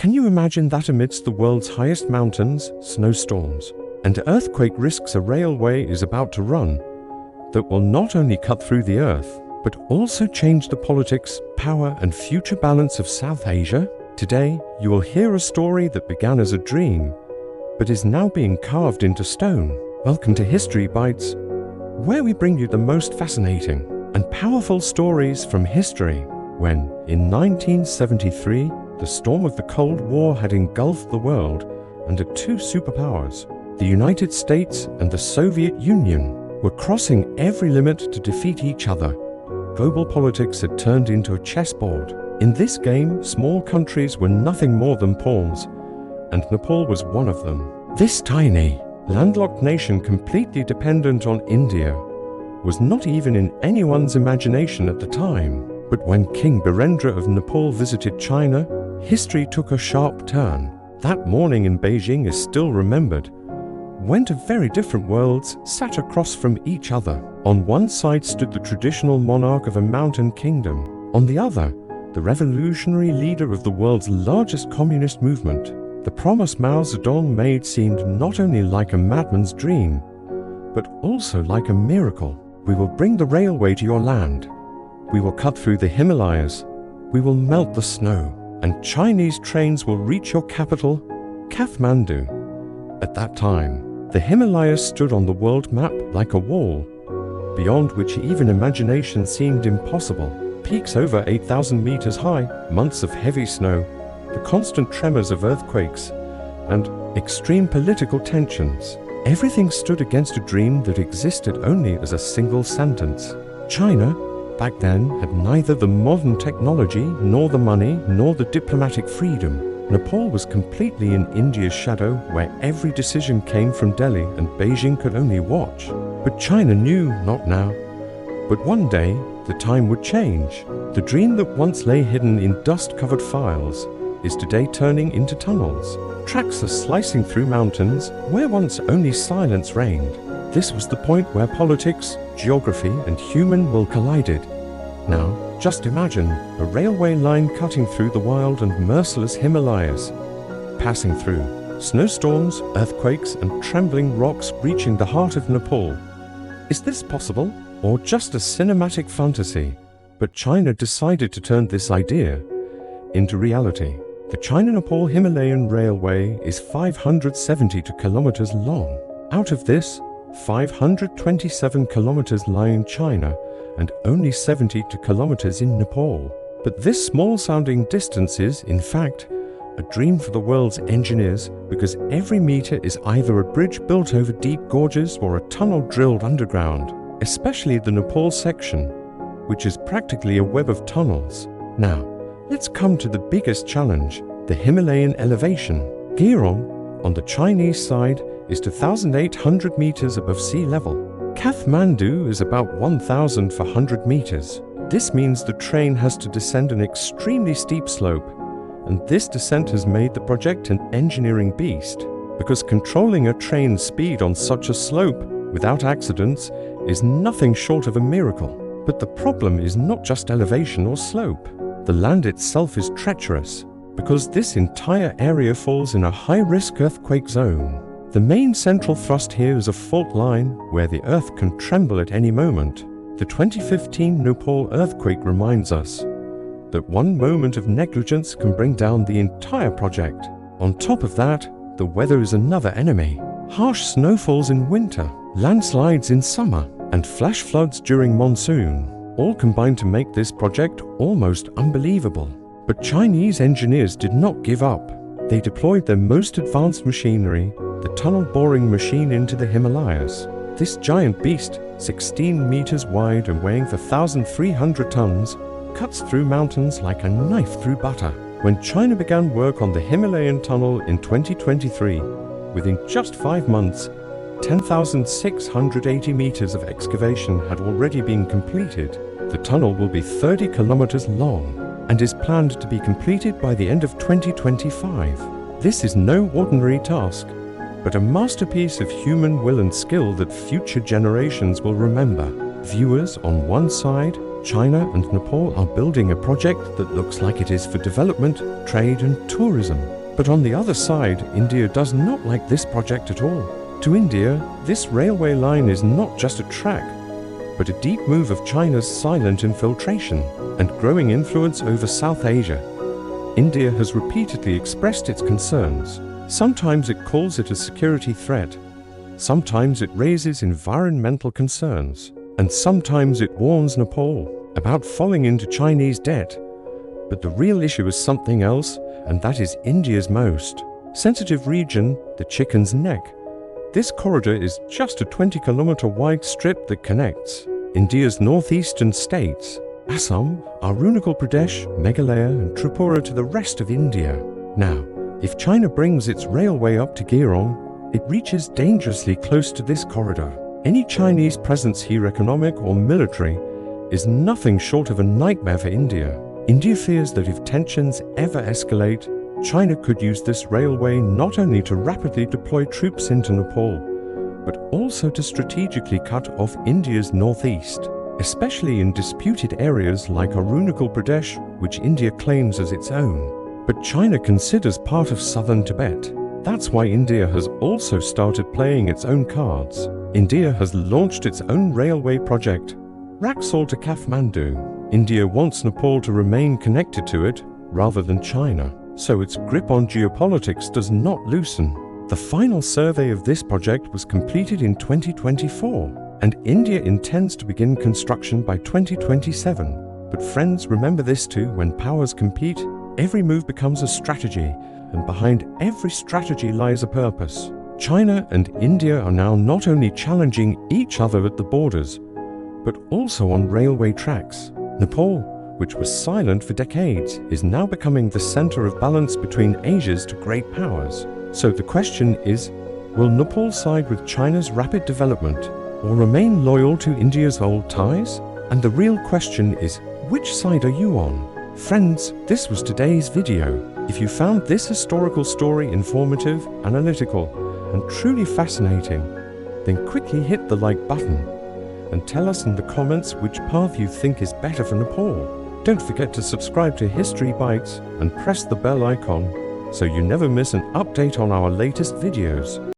Can you imagine that amidst the world's highest mountains, snowstorms, and earthquake risks, a railway is about to run that will not only cut through the earth, but also change the politics, power, and future balance of South Asia? Today, you will hear a story that began as a dream, but is now being carved into stone. Welcome to History Bites, where we bring you the most fascinating and powerful stories from history. When, in 1973, the storm of the Cold War had engulfed the world under two superpowers, the United States and the Soviet Union, were crossing every limit to defeat each other. Global politics had turned into a chessboard. In this game, small countries were nothing more than pawns, and Nepal was one of them. This tiny, landlocked nation, completely dependent on India, was not even in anyone's imagination at the time. But when King Birendra of Nepal visited China, history took a sharp turn. That morning in Beijing is still remembered, when two very different worlds sat across from each other. On one side stood the traditional monarch of a mountain kingdom. On the other, the revolutionary leader of the world's largest communist movement. The promise Mao Zedong made seemed not only like a madman's dream, but also like a miracle. We will bring the railway to your land. We will cut through the Himalayas. We will melt the snow. And Chinese trains will reach your capital, Kathmandu. At that time, the Himalayas stood on the world map like a wall, beyond which even imagination seemed impossible. Peaks over 8,000 meters high, months of heavy snow, the constant tremors of earthquakes, and extreme political tensions. Everything stood against a dream that existed only as a single sentence. China, back then, had neither the modern technology, nor the money, nor the diplomatic freedom. Nepal was completely in India's shadow, where every decision came from Delhi and Beijing could only watch. But China knew, not now, but one day, the time would change. The dream that once lay hidden in dust-covered files is today turning into tunnels. Tracks are slicing through mountains where once only silence reigned. This was the point where politics, geography, and human will collided. Now, just imagine a railway line cutting through the wild and merciless Himalayas, passing through snowstorms, earthquakes, and trembling rocks, reaching the heart of Nepal. Is this possible, or just a cinematic fantasy? But China decided to turn this idea into reality. The China-Nepal Himalayan Railway is 572 kilometers long. Out of this, 527 kilometers lie in China and only 72 kilometers in Nepal. But this small-sounding distance is, in fact, a dream for the world's engineers, because every meter is either a bridge built over deep gorges or a tunnel drilled underground, especially the Nepal section, which is practically a web of tunnels. Now, let's come to the biggest challenge, the Himalayan elevation. Girong, on the Chinese side, is 2,800 meters above sea level. Kathmandu is about 1,400 meters. This means the train has to descend an extremely steep slope, and this descent has made the project an engineering beast, because controlling a train's speed on such a slope without accidents is nothing short of a miracle. But the problem is not just elevation or slope. The land itself is treacherous, because this entire area falls in a high-risk earthquake zone. The main central thrust here is a fault line where the earth can tremble at any moment. The 2015 Nepal earthquake reminds us that one moment of negligence can bring down the entire project. On top of that, the weather is another enemy. Harsh snowfalls in winter, landslides in summer, and flash floods during monsoon all combine to make this project almost unbelievable. But Chinese engineers did not give up. They deployed their most advanced machinery, the tunnel boring machine, into the Himalayas. This giant beast, 16 meters wide and weighing 1,300 tons, cuts through mountains like a knife through butter. When China began work on the Himalayan tunnel in 2023, within just 5 months, 10,680 meters of excavation had already been completed. The tunnel will be 30 kilometers long and is planned to be completed by the end of 2025. This is no ordinary task, but a masterpiece of human will and skill that future generations will remember. Viewers, on one side, China and Nepal are building a project that looks like it is for development, trade and tourism. But on the other side, India does not like this project at all. To India, this railway line is not just a track, but a deep move of China's silent infiltration and growing influence over South Asia. India has repeatedly expressed its concerns. Sometimes it calls it a security threat, sometimes it raises environmental concerns, and sometimes it warns Nepal about falling into Chinese debt. But the real issue is something else, and that is India's most sensitive region, the Chicken's Neck. This corridor is just a 20-kilometer wide strip that connects India's northeastern states, Assam, Arunachal Pradesh, Meghalaya and Tripura to the rest of India. Now, if China brings its railway up to Geelong, it reaches dangerously close to this corridor. Any Chinese presence here, economic or military, is nothing short of a nightmare for India. India fears that if tensions ever escalate, China could use this railway not only to rapidly deploy troops into Nepal, but also to strategically cut off India's northeast, especially in disputed areas like Arunachal Pradesh, which India claims as its own, but China considers part of southern Tibet. That's why India has also started playing its own cards. India has launched its own railway project, Raxaul to Kathmandu. India wants Nepal to remain connected to it rather than China, so its grip on geopolitics does not loosen. The final survey of this project was completed in 2024, and India intends to begin construction by 2027. But friends, remember this too: when powers compete, every move becomes a strategy, and behind every strategy lies a purpose. China and India are now not only challenging each other at the borders, but also on railway tracks. Nepal, which was silent for decades, is now becoming the center of balance between Asia's two great powers. So the question is, will Nepal side with China's rapid development or remain loyal to India's old ties? And the real question is, which side are you on? Friends, this was today's video. If you found this historical story informative, analytical, and truly fascinating, then quickly hit the like button and tell us in the comments which path you think is better for Nepal. Don't forget to subscribe to History Bites and press the bell icon so you never miss an update on our latest videos.